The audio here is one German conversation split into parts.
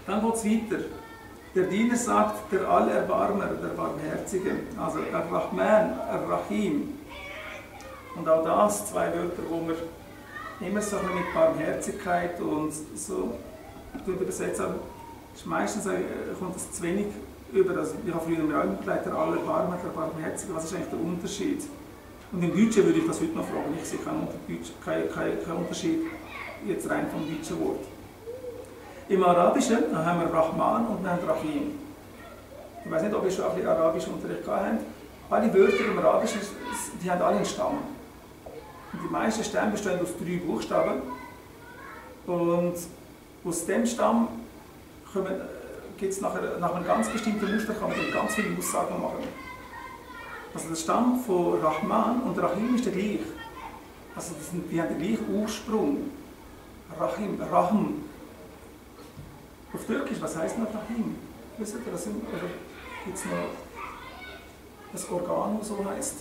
Dann geht es weiter. Der Diener sagt, der Allerbarmer, der Barmherzige, also Ar-Rahman, Ar-Rahim. Und auch das, zwei Wörter, wo wir immer so mit Barmherzigkeit und so übersetzen. Meistens kommt das zu wenig über. Also ich habe früher mir auch immer gesagt, der Allerbarmer, der Barmherzige. Was ist eigentlich der Unterschied? Und im Deutschen würde ich das heute noch fragen. Ich sehe keinen Unterschied jetzt rein vom deutschen Wort. Im Arabischen haben wir Rahman und wir haben Rahim. Ich weiß nicht, ob ihr schon ein bisschen arabischen Unterricht gehabt habt. Alle Wörter im Arabischen, die haben alle einen Stamm. Und die meisten Stämme bestehen aus 3 Buchstaben. Und aus dem Stamm gibt es nach einem ganz bestimmten Muster kann man dann ganz viele Aussagen machen. Also der Stamm von Rahman und Rahim ist der gleiche. Also die haben den gleichen Ursprung. Rahim, Rahm. Auf Türkisch, was heißt noch Rahim? Wisst ihr, gibt es noch ein Organ, das so heißt?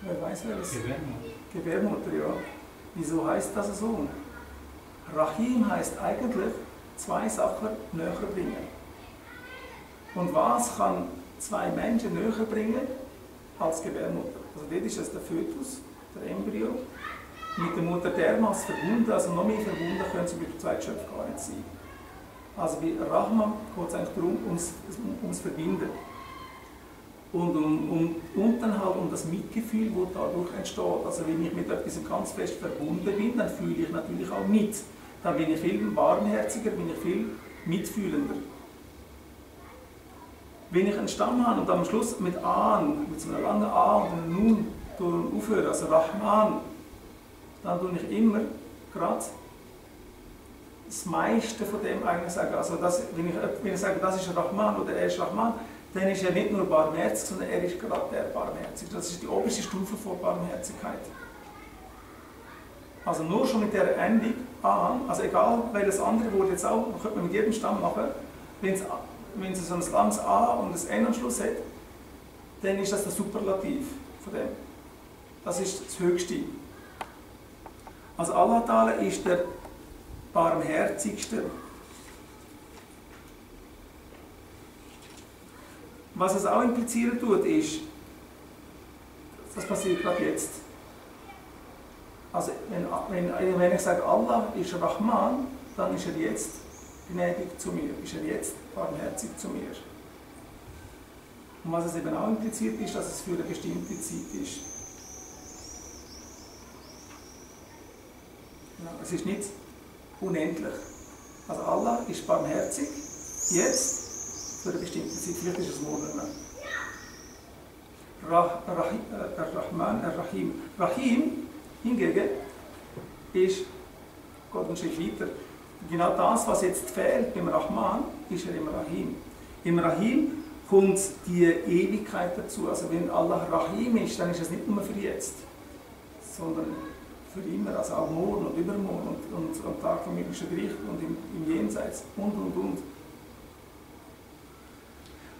Wer weiß welches? Gebärmutter, ja. Wieso heißt das so? Rahim heißt eigentlich 2 Sachen näher bringen. Und was kann 2 Menschen näher bringen als Gebärmutter? Also dort ist es der Fötus, der Embryo, mit der Mutter dermaßen verbunden, also noch mehr verbunden können sie mit dem zweiten Geschöpf gar nicht sein. Also bei Rahman geht es eigentlich darum, ums Verbinden. Und dann halt um das Mitgefühl, das dadurch entsteht. Also wenn ich mit etwas ganz fest verbunden bin, dann fühle ich natürlich auch mit. Dann bin ich viel barmherziger, bin ich viel mitfühlender. Wenn ich einen Stamm habe und am Schluss mit An, mit so einer langen A und einem Nun aufhöre, also Rahman, dann tue ich immer gerade das meiste von dem eigentlich sagen. Also wenn ich sage, das ist Rahman oder er ist Rahman, dann ist er nicht nur barmherzig, sondern er ist gerade der barmherzig. Das ist die oberste Stufe von Barmherzigkeit. Also nur schon mit der Endung an, also egal welches andere Wort jetzt auch, könnte man mit jedem Stamm machen, wenn es so ein langes A und ein N am Schluss hat, dann ist das der Superlativ von dem. Das ist das Höchste. Also Allah Ta'ala ist der Barmherzigste. Was es auch implizieren tut, ist, das passiert gerade jetzt. Also wenn ich sage, Allah ist Rahman, dann ist er jetzt gnädig zu mir, ist er jetzt barmherzig zu mir. Und was es eben auch impliziert ist, dass es für eine bestimmte Zeit ist. Ja, es ist nicht unendlich. Also Allah ist barmherzig, jetzt, für eine bestimmte Zeit. Vielleicht ist es morgen. Rahman, Rahim. Rahim hingegen ist, geht einen Schritt weiter. Genau das, was jetzt fehlt beim Rahman, ist er im Rahim. Im Rahim kommt die Ewigkeit dazu. Also wenn Allah Rahim ist, dann ist es nicht nur für jetzt, sondern für immer, also auch morgen und übermorgen und am Tag vom himmlischen Gericht und im Jenseits und.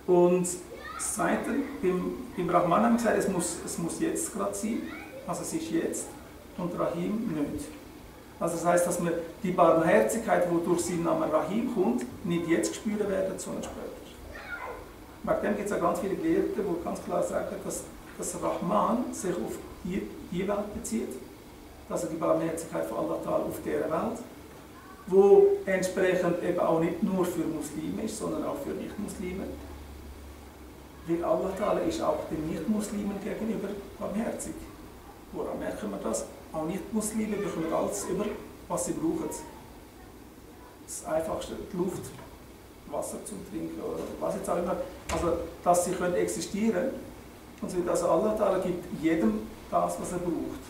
Und das Zweite, beim Rahman haben wir gesagt, es muss jetzt gerade sein, also es ist jetzt, und Rahim nicht. Also das heisst, dass wir die Barmherzigkeit, die durch seinen Namen Rahim kommt, nicht jetzt spüren werden, sondern später. Wegen dem gibt es auch ganz viele Gelehrte, die ganz klar sagen, dass Rahman sich auf die Welt bezieht, also die Barmherzigkeit von Allah Ta'ala auf dieser Welt, wo entsprechend eben auch nicht nur für Muslime ist, sondern auch für Nicht-Muslime. Weil Allah Ta'ala ist auch den Nicht-Muslimen gegenüber barmherzig. Woran merken wir das? Auch Nicht-Muslime bekommen alles über, was sie brauchen. Das Einfachste, die Luft, Wasser zum Trinken oder was jetzt auch immer. Also, dass sie können existieren und so. Also Allah Ta'ala gibt jedem das, was er braucht.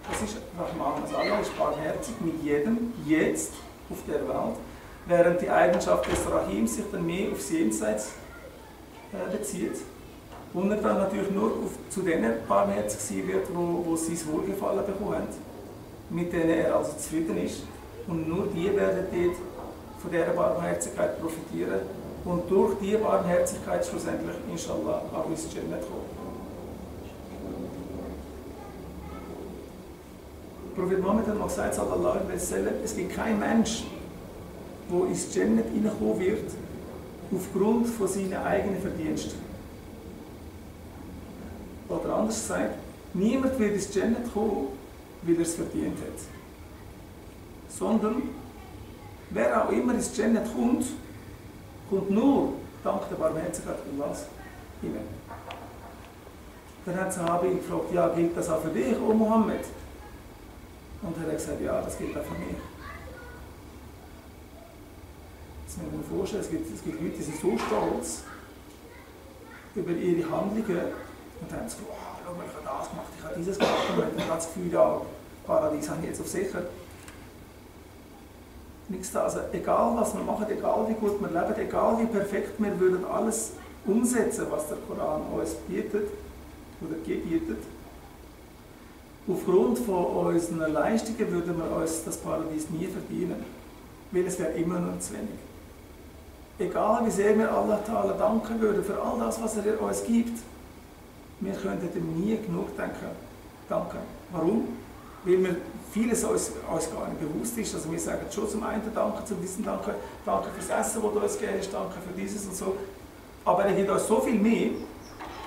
Das ist Rahman. Also Allah ist barmherzig mit jedem, jetzt auf der Welt, während die Eigenschaft des Rahim sich dann mehr aufs Jenseits bezieht. Und er dann natürlich nur zu denen barmherzig sein wird, wo sein Wohlgefallen bekommen haben, mit denen er also zufrieden ist. Und nur die werden dort von dieser Barmherzigkeit profitieren und durch diese Barmherzigkeit schlussendlich, inshallah, auch ins Jannah kommen. Prophet Muhammad hat mal gesagt, sallallahu alaihi wasallam, es gibt keinen Mensch, der ins Jannat hineinkommen wird, aufgrund von seinen eigenen Verdiensten. Oder anders gesagt, niemand wird ins Jannat kommen, weil er es verdient hat. Sondern, wer auch immer ins Jannat kommt, kommt nur dank der Barmherzigkeit Allahs hinein. Dann hat Sahabi ihn gefragt, ja, gilt das auch für dich, O Mohammed? Und er hat gesagt, ja, das gilt auch für mich. Das muss man sich vorstellen, es gibt Leute, die sind so stolz über ihre Handlungen und dann haben sie gesagt, oh, schau mal, ich habe das gemacht, ich habe dieses gemacht und dann hat das Gefühl, ja, Paradies habe ich jetzt auf sicher. Nichts da, also egal was wir machen, egal wie gut wir leben, egal wie perfekt wir würden alles umsetzen, was der Koran uns bietet oder gebietet, aufgrund von unseren Leistungen würden wir uns das Paradies nie verdienen, weil es wäre immer noch zu wenig. Egal wie sehr wir Allah Ta'ala danken würden für all das, was er uns gibt, wir könnten ihm nie genug danken. Warum? Weil wir vieles uns gar nicht bewusst ist. Also wir sagen schon zum einen Danke, zum diesem Danke, danke fürs Essen, das du uns gegeben hast, danke für dieses und so. Aber er gibt uns so viel mehr,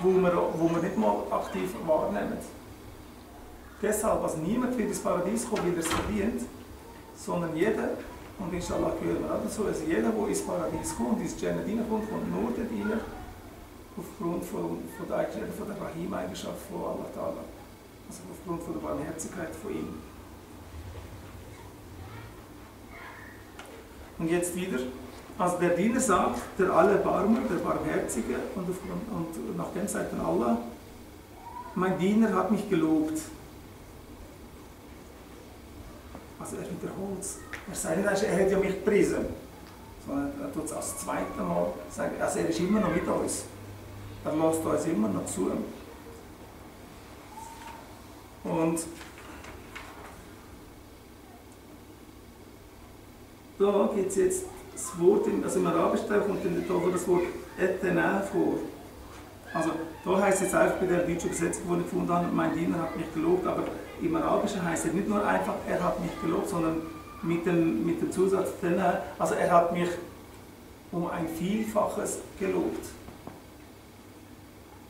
wo wir nicht mal aktiv wahrnehmen. Deshalb, also niemand wird ins Paradies kommen, weil er es verdient, sondern jeder, und inshallah gehören wir auch dazu, also jeder, der ins Paradies kommt, ins Jannat hineinkommt, kommt nur dort rein, aufgrund von der Rahim-Eigenschaft von Allah Ta'ala. Also aufgrund von der Barmherzigkeit von ihm. Und jetzt wieder, also der Diener sagt, der Allerbarmer, der Barmherzige, und nachdem sagt dann Allah, mein Diener hat mich gelobt. Also er wiederholt es. Er sagt nicht, er hat ja mich gepriesen, sondern er tut es als zweites Mal sagen, also er ist immer noch mit uns. Er lässt uns immer noch zu. Und da gibt es jetzt das Wort, also im Arabischen kommt dann da das Wort Etena vor. Also da heisst es jetzt einfach bei der deutschen Übersetzung, die ich gefunden habe, mein Diener hat mich gelobt, aber im Arabischen heisst es nicht nur einfach, er hat mich gelobt, sondern mit dem Zusatz Etena, also er hat mich um ein Vielfaches gelobt.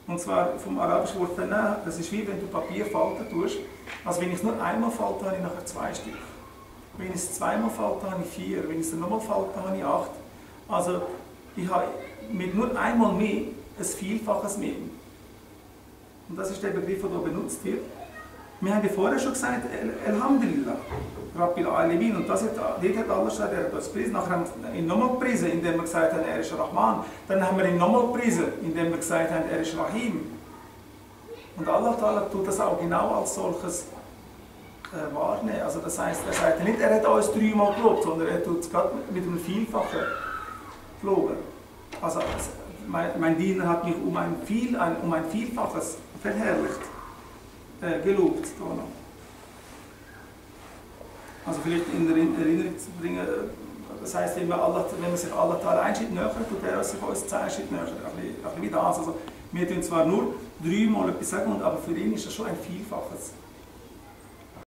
Und zwar vom arabischen Wort Etena, das ist wie wenn du Papier falten tust. Also wenn ich es nur einmal falte, habe ich nachher 2 Stück. Wenn ich es zweimal falte, habe ich 4. Wenn ich es nochmal falte, habe ich 8. Also ich habe mit nur einmal mehr ein Vielfaches mehr. Und das ist der Begriff, der hier benutzt wird. Wir haben ja vorher schon gesagt, Alhamdulillah, Rabbil Alamin. Und dort hat Allah gesagt, er hat uns gepriesen. Nachher haben wir ihn nochmal gepriesen, indem wir gesagt haben, er ist Rahman. Dann haben wir ihn nochmal gepriesen, indem wir gesagt haben, er ist Rahim. Und Allah Ta'ala tut das auch genau als solches wahrnehmen. Also das heisst, er sagt nicht, er hat uns 3-mal gelobt, sondern er tut es gerade mit einem Vielfachen loben. Also mein Diener hat mich um ein Vielfaches verherrlicht, gelobt. Also vielleicht in Erinnerung zu bringen, das heisst, wenn man sich Allah Ta'ala einen Schritt näher tut, er sich uns 10 Schritte näher. Ein bisschen wie das. Also, wir tun zwar nur 3-mal etwas sagen, aber für ihn ist das schon ein Vielfaches.